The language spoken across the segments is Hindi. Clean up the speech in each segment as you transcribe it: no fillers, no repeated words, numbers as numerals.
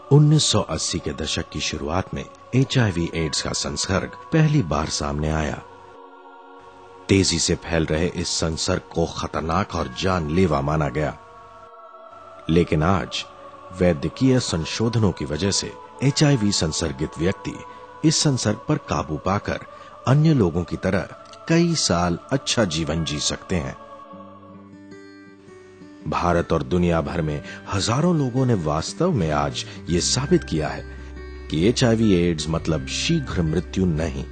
1980 के दशक की शुरुआत में HIV एड्स का संसर्ग पहली बार सामने आया। तेजी से फैल रहे इस संसर्ग को खतरनाक और जानलेवा माना गया, लेकिन आज वैद्यकीय संशोधनों की वजह से HIV संसर्गित व्यक्ति इस संसर्ग पर काबू पाकर अन्य लोगों की तरह कई साल अच्छा जीवन जी सकते हैं। भारत और दुनिया भर में हजारों लोगों ने वास्तव में आज ये साबित किया है कि HIV एड्स मतलब शीघ्र मृत्यु नहीं।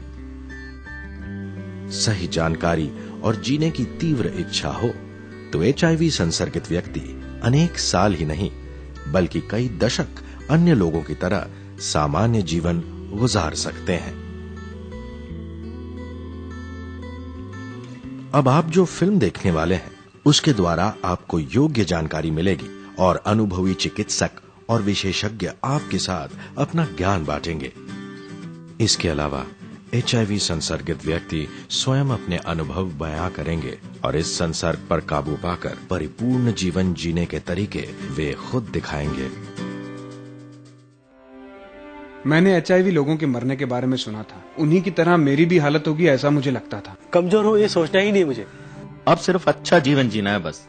सही जानकारी और जीने की तीव्र इच्छा हो तो HIV संसर्गित व्यक्ति अनेक साल ही नहीं बल्कि कई दशक अन्य लोगों की तरह सामान्य जीवन गुजार सकते हैं। अब आप जो फिल्म देखने वाले हैं उसके द्वारा आपको योग्य जानकारी मिलेगी और अनुभवी चिकित्सक और विशेषज्ञ आपके साथ अपना ज्ञान बांटेंगे। इसके अलावा HIV संसर्गित व्यक्ति स्वयं अपने अनुभव बयां करेंगे और इस संसर्ग पर काबू पाकर परिपूर्ण जीवन जीने के तरीके वे खुद दिखाएंगे। मैंने HIV लोगों के मरने के बारे में सुना था। उन्हीं की तरह मेरी भी हालत होगी ऐसा मुझे लगता था। कमजोर हो ये सोचना ही नहीं मुझे। अब सिर्फ अच्छा जीवन जीना है बस।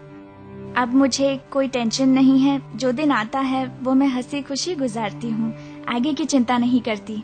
अब मुझे कोई टेंशन नहीं है। जो दिन आता है वो मैं हंसी खुशी गुजारती हूँ। आगे की चिंता नहीं करती।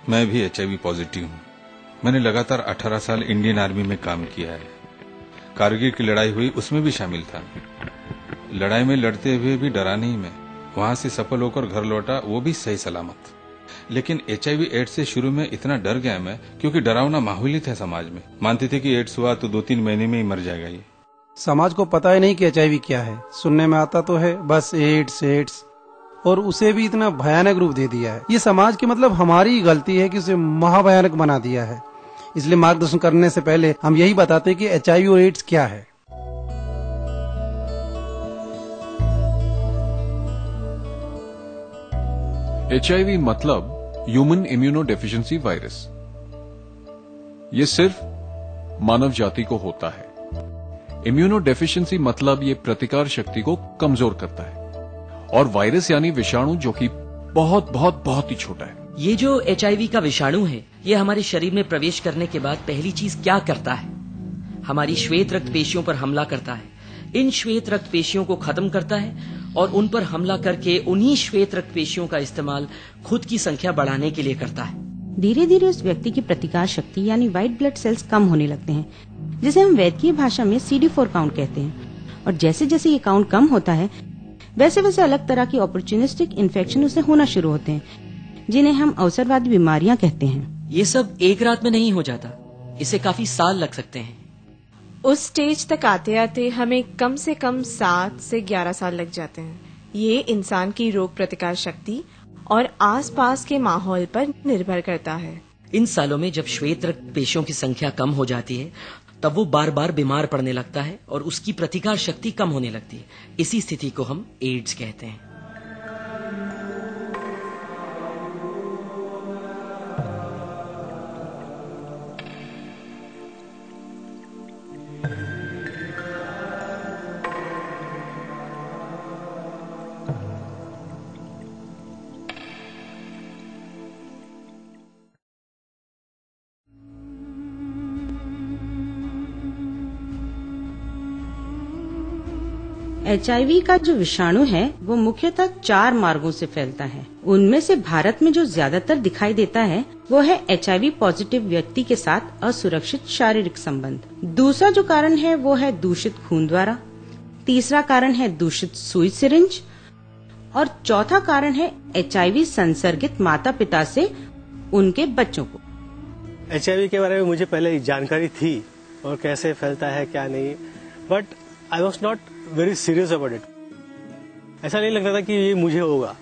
मैं भी HIV पॉजिटिव हूँ। मैंने लगातार 18 साल इंडियन आर्मी में काम किया है। कारगिल की लड़ाई हुई उसमें भी शामिल था। लड़ाई में लड़ते हुए भी डरा नहीं मैं। वहां से सफल होकर घर लौटा, वो भी सही सलामत। लेकिन HIV एड्स से शुरू में इतना डर गया मैं क्योंकि डरावना माहौल ही था समाज में। मानते थे कि एड्स हुआ तो 2-3 महीने में ही मर जाएगा। ये समाज को पता ही नहीं कि HIV क्या है। सुनने में आता तो है बस एड्स, और उसे भी इतना भयानक रूप दे दिया है। ये समाज की मतलब हमारी ही गलती है कि उसे महाभयानक बना दिया है। इसलिए मार्गदर्शन करने से पहले हम यही बताते हैं कि HIV और एड्स क्या है। HIV मतलब ह्यूमन इम्यूनो डेफिशिएंसी वायरस। ये सिर्फ मानव जाति को होता है। इम्यूनो डेफिशिएंसी मतलब ये प्रतिकार शक्ति को कमजोर करता है, और वायरस यानी विषाणु जो कि बहुत ही छोटा है। ये जो HIV का विषाणु है, ये हमारे शरीर में प्रवेश करने के बाद पहली चीज क्या करता है? हमारी श्वेत रक्त पेशियों पर हमला करता है। इन श्वेत रक्त पेशियों को खत्म करता है और उन पर हमला करके उन्हीं श्वेत रक्त पेशियों का इस्तेमाल खुद की संख्या बढ़ाने के लिए करता है। धीरे धीरे उस व्यक्ति की प्रतिकार शक्ति यानी व्हाइट ब्लड सेल्स कम होने लगते हैं, जिसे हम वैद्यकीय भाषा में CD4 काउंट कहते हैं। और जैसे जैसे ये काउंट कम होता है वैसे वैसे अलग तरह की अपॉर्चुनिस्टिक इन्फेक्शन उसे होना शुरू होते हैं, जिन्हें हम अवसरवादी बीमारियां कहते हैं। ये सब एक रात में नहीं हो जाता, इसे काफी साल लग सकते हैं। उस स्टेज तक आते आते हमें कम से कम 7 से 11 साल लग जाते हैं। ये इंसान की रोग प्रतिकार शक्ति और आसपास के माहौल पर निर्भर करता है। इन सालों में जब श्वेत रक्त पेशियों की संख्या कम हो जाती है तब वो बार बार बीमार पड़ने लगता है और उसकी प्रतिकार शक्ति कम होने लगती है। इसी स्थिति को हम एड्स कहते हैं। HIV का जो विषाणु है वो मुख्यतः 4 मार्गों से फैलता है। उनमें से भारत में जो ज्यादातर दिखाई देता है वो है HIV पॉजिटिव व्यक्ति के साथ असुरक्षित शारीरिक संबंध। दूसरा जो कारण है वो है दूषित खून द्वारा। तीसरा कारण है दूषित सुई सिरिंज और चौथा कारण है HIV संसर्गित माता पिता से उनके बच्चों को। HIV के बारे में मुझे पहले जानकारी थी और कैसे फैलता है क्या नहीं, but I was not very serious about it. ऐसा नहीं लगता था कि ये मुझे होगा।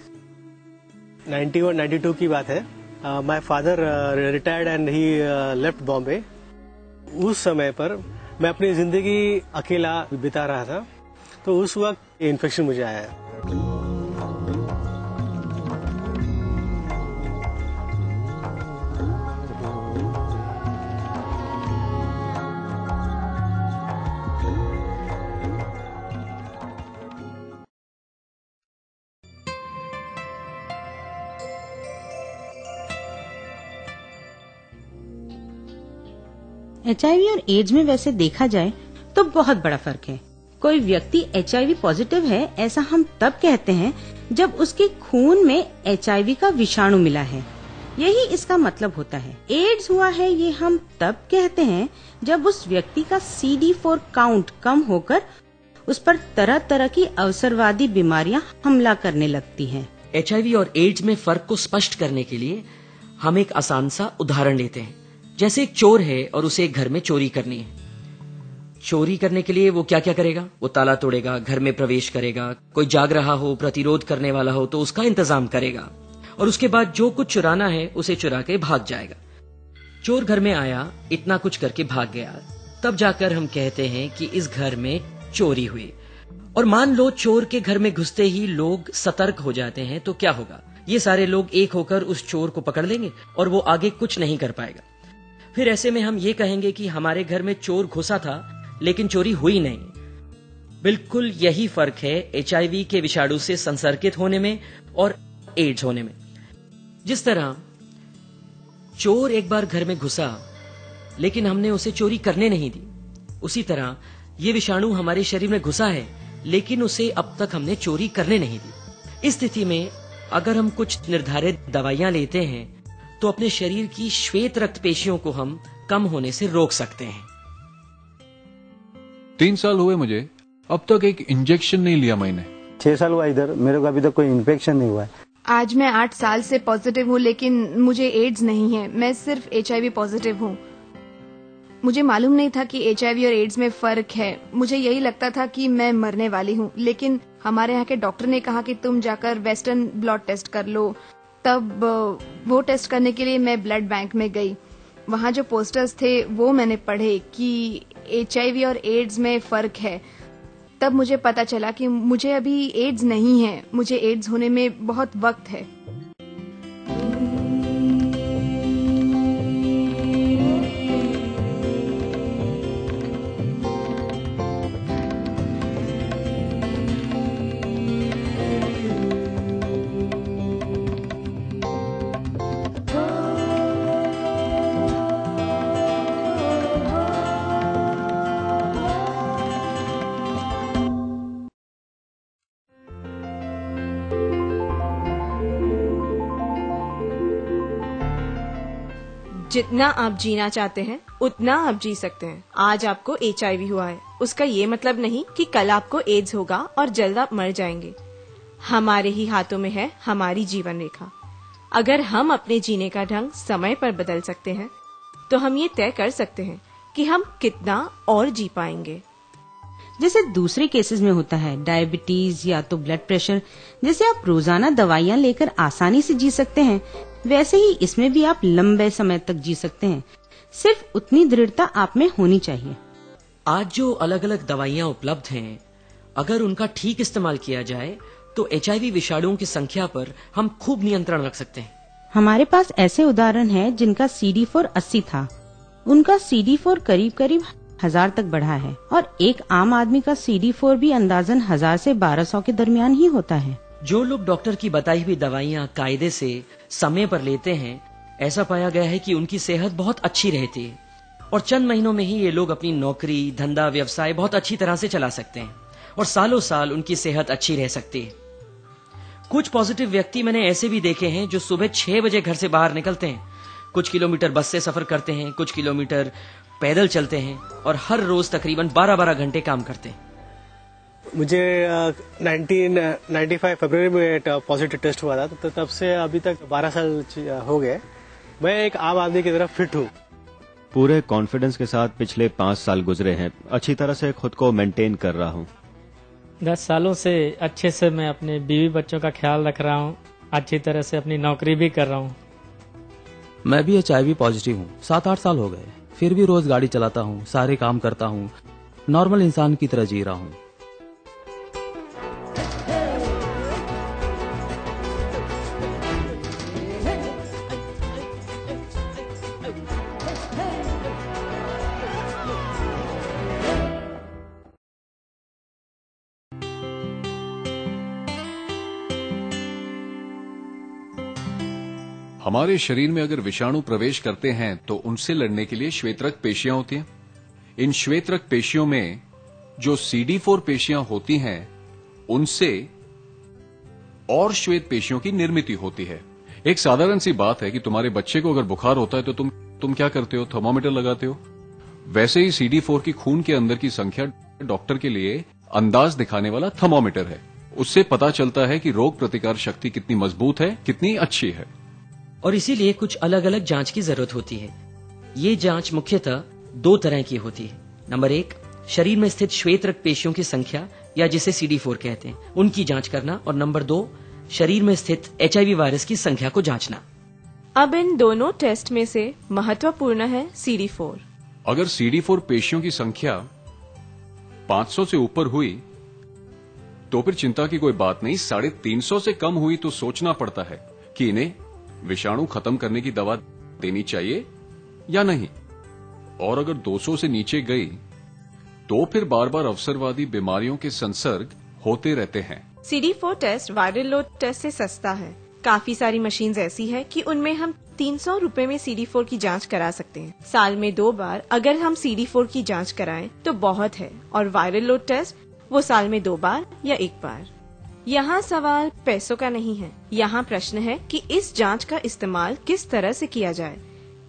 91-92 की बात है। My father retired and he left Bombay. उस समय पर मैं अपनी जिंदगी अकेला बिता रहा था, तो उस वक्त ये इन्फेक्शन मुझे आया है। HIV और एड्स में वैसे देखा जाए तो बहुत बड़ा फर्क है। कोई व्यक्ति HIV पॉजिटिव है ऐसा हम तब कहते हैं जब उसके खून में HIV का विषाणु मिला है, यही इसका मतलब होता है। एड्स हुआ है ये हम तब कहते हैं जब उस व्यक्ति का CD4 काउंट कम होकर उस पर तरह तरह की अवसरवादी बीमारियां हमला करने लगती हैं। HIV और एड्स में फर्क को स्पष्ट करने के लिए हम एक आसान सा उदाहरण लेते हैं। जैसे एक चोर है और उसे एक घर में चोरी करनी है। चोरी करने के लिए वो क्या क्या करेगा? वो ताला तोड़ेगा, घर में प्रवेश करेगा, कोई जाग रहा हो, प्रतिरोध करने वाला हो तो उसका इंतजाम करेगा और उसके बाद जो कुछ चुराना है उसे चुरा के भाग जाएगा। चोर घर में आया, इतना कुछ करके भाग गया, तब जाकर हम कहते हैं कि इस घर में चोरी हुई। और मान लो चोर के घर में घुसते ही लोग सतर्क हो जाते हैं तो क्या होगा? ये सारे लोग एक होकर उस चोर को पकड़ लेंगे और वो आगे कुछ नहीं कर पाएगा। फिर ऐसे में हम ये कहेंगे कि हमारे घर में चोर घुसा था लेकिन चोरी हुई नहीं। बिल्कुल यही फर्क है HIV के विषाणु से संसर्गित होने में और एड्स होने में। जिस तरह चोर एक बार घर में घुसा लेकिन हमने उसे चोरी करने नहीं दी, उसी तरह ये विषाणु हमारे शरीर में घुसा है लेकिन उसे अब तक हमने चोरी करने नहीं दी। इस स्थिति में अगर हम कुछ निर्धारित दवाइयां लेते हैं तो अपने शरीर की श्वेत रक्त पेशियों को हम कम होने से रोक सकते हैं। 3 साल हुए मुझे, अब तक एक इंजेक्शन नहीं लिया मैंने। 6 साल हुआ इधर, मेरे को अभी तक कोई इन्फेक्शन नहीं हुआ है। आज मैं 8 साल से पॉजिटिव हूँ लेकिन मुझे एड्स नहीं है, मैं सिर्फ HIV पॉजिटिव हूँ। मुझे मालूम नहीं था कि HIV और एड्स में फर्क है। मुझे यही लगता था कि मैं मरने वाली हूँ, लेकिन हमारे यहाँ के डॉक्टर ने कहा कि तुम जाकर वेस्टर्न ब्लड टेस्ट कर लो। तब वो टेस्ट करने के लिए मैं ब्लड बैंक में गई। वहाँ जो पोस्टर्स थे वो मैंने पढ़े कि HIV और एड्स में फर्क है। तब मुझे पता चला कि मुझे अभी एड्स नहीं है, मुझे एड्स होने में बहुत वक्त है। जितना आप जीना चाहते हैं उतना आप जी सकते हैं। आज आपको HIV हुआ है, उसका ये मतलब नहीं कि कल आपको एड्स होगा और जल्द आप मर जाएंगे। हमारे ही हाथों में है हमारी जीवन रेखा। अगर हम अपने जीने का ढंग समय पर बदल सकते हैं तो हम ये तय कर सकते हैं कि हम कितना और जी पाएंगे। जैसे दूसरे केसेस में होता है डायबिटीज या तो ब्लड प्रेशर, जिसे आप रोजाना दवाइयां लेकर आसानी से जी सकते हैं, वैसे ही इसमें भी आप लंबे समय तक जी सकते हैं। सिर्फ उतनी दृढ़ता आप में होनी चाहिए। आज जो अलग अलग दवाइयां उपलब्ध हैं, अगर उनका ठीक इस्तेमाल किया जाए तो HIV विषाणुओं की संख्या पर हम खूब नियंत्रण रख सकते हैं। हमारे पास ऐसे उदाहरण हैं जिनका CD4 80 था, उनका CD4 करीब करीब 1000 तक बढ़ा है और एक आम आदमी का CD4 भी अंदाजन 1000 से 1200 के दरमियान ही होता है। जो लोग डॉक्टर की बताई हुई दवाइयां कायदे से समय पर लेते हैं, ऐसा पाया गया है कि उनकी सेहत बहुत अच्छी रहती है और चंद महीनों में ही ये लोग अपनी नौकरी, धंधा, व्यवसाय बहुत अच्छी तरह से चला सकते हैं और सालों साल उनकी सेहत अच्छी रह सकती है। कुछ पॉजिटिव व्यक्ति मैंने ऐसे भी देखे हैं जो सुबह 6 बजे घर से बाहर निकलते हैं, कुछ किलोमीटर बस से सफर करते हैं, कुछ किलोमीटर पैदल चलते हैं और हर रोज तकरीबन 12-12 घंटे काम करते हैं। मुझे 1995 फरवरी में एक पॉजिटिव टेस्ट हुआ था, तो तब से अभी तक 12 साल हो गए। मैं एक आम आदमी की तरह फिट हूँ। पूरे कॉन्फिडेंस के साथ पिछले 5 साल गुजरे हैं। अच्छी तरह से खुद को मेंटेन कर रहा हूँ। 10 सालों से अच्छे से मैं अपने बीवी बच्चों का ख्याल रख रहा हूँ, अच्छी तरह से अपनी नौकरी भी कर रहा हूँ। मैं भी HIV पॉजिटिव हूँ। 7-8 साल हो गए, फिर भी रोज गाड़ी चलाता हूँ, सारे काम करता हूँ, नॉर्मल इंसान की तरह जी रहा हूँ। हमारे शरीर में अगर विषाणु प्रवेश करते हैं तो उनसे लड़ने के लिए श्वेतरक्त पेशियां होती हैं। इन श्वेतरक्त पेशियों में जो CD4 पेशियां होती हैं उनसे और श्वेत पेशियों की निर्मित होती है। एक साधारण सी बात है कि तुम्हारे बच्चे को अगर बुखार होता है तो तुम क्या करते हो? थर्मोमीटर लगाते हो। वैसे ही CD4 की खून के अंदर की संख्या डॉक्टर के लिए अंदाज दिखाने वाला थर्मोमीटर है। उससे पता चलता है कि रोग प्रतिकार शक्ति कितनी मजबूत है, कितनी अच्छी है। और इसीलिए कुछ अलग अलग जांच की जरूरत होती है। ये जांच मुख्यतः 2 तरह की होती है। नंबर 1, शरीर में स्थित श्वेत रक्त पेशियों की संख्या या जिसे CD4 कहते हैं, उनकी जांच करना। और नंबर 2, शरीर में स्थित HIV वायरस की संख्या को जांचना। अब इन दोनों टेस्ट में से महत्वपूर्ण है CD4। अगर CD4 पेशियों की संख्या 500 से ऊपर हुई तो फिर चिंता की कोई बात नहीं। 350 से कम हुई तो सोचना पड़ता है कि इन्हें विषाणु खत्म करने की दवा देनी चाहिए या नहीं। और अगर 200 से नीचे गई तो फिर बार बार अवसरवादी बीमारियों के संसर्ग होते रहते हैं। CD4 test viral load test से सस्ता है। काफी सारी मशीन्स ऐसी है कि उनमें हम 300 रुपए में CD4 की जांच करा सकते हैं। साल में 2 बार अगर हम CD4 की जांच कराएं तो बहुत है, और वायरल लोड टेस्ट वो साल में 2 बार या 1 बार। यहाँ सवाल पैसों का नहीं है, यहाँ प्रश्न है कि इस जांच का इस्तेमाल किस तरह से किया जाए।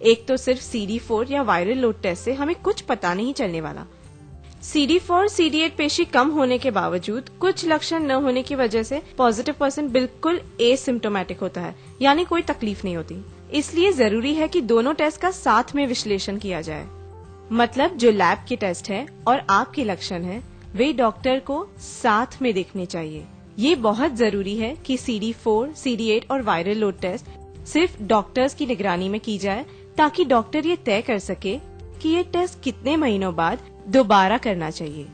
एक तो सिर्फ CD4 या वायरल लोड टेस्ट से हमें कुछ पता नहीं चलने वाला। CD4, CD8 पेशी कम होने के बावजूद कुछ लक्षण न होने की वजह से पॉजिटिव पर्सन बिल्कुल एसिम्प्टोमेटिक होता है, यानी कोई तकलीफ नहीं होती। इसलिए जरूरी है कि दोनों टेस्ट का साथ में विश्लेषण किया जाए। मतलब जो लैब के टेस्ट है और आपके लक्षण है वे डॉक्टर को साथ में देखने चाहिए। ये बहुत जरूरी है कि CD4, CD8 और वायरल लोड टेस्ट सिर्फ डॉक्टर्स की निगरानी में की जाए, ताकि डॉक्टर ये तय कर सके कि ये टेस्ट कितने महीनों बाद दोबारा करना चाहिए।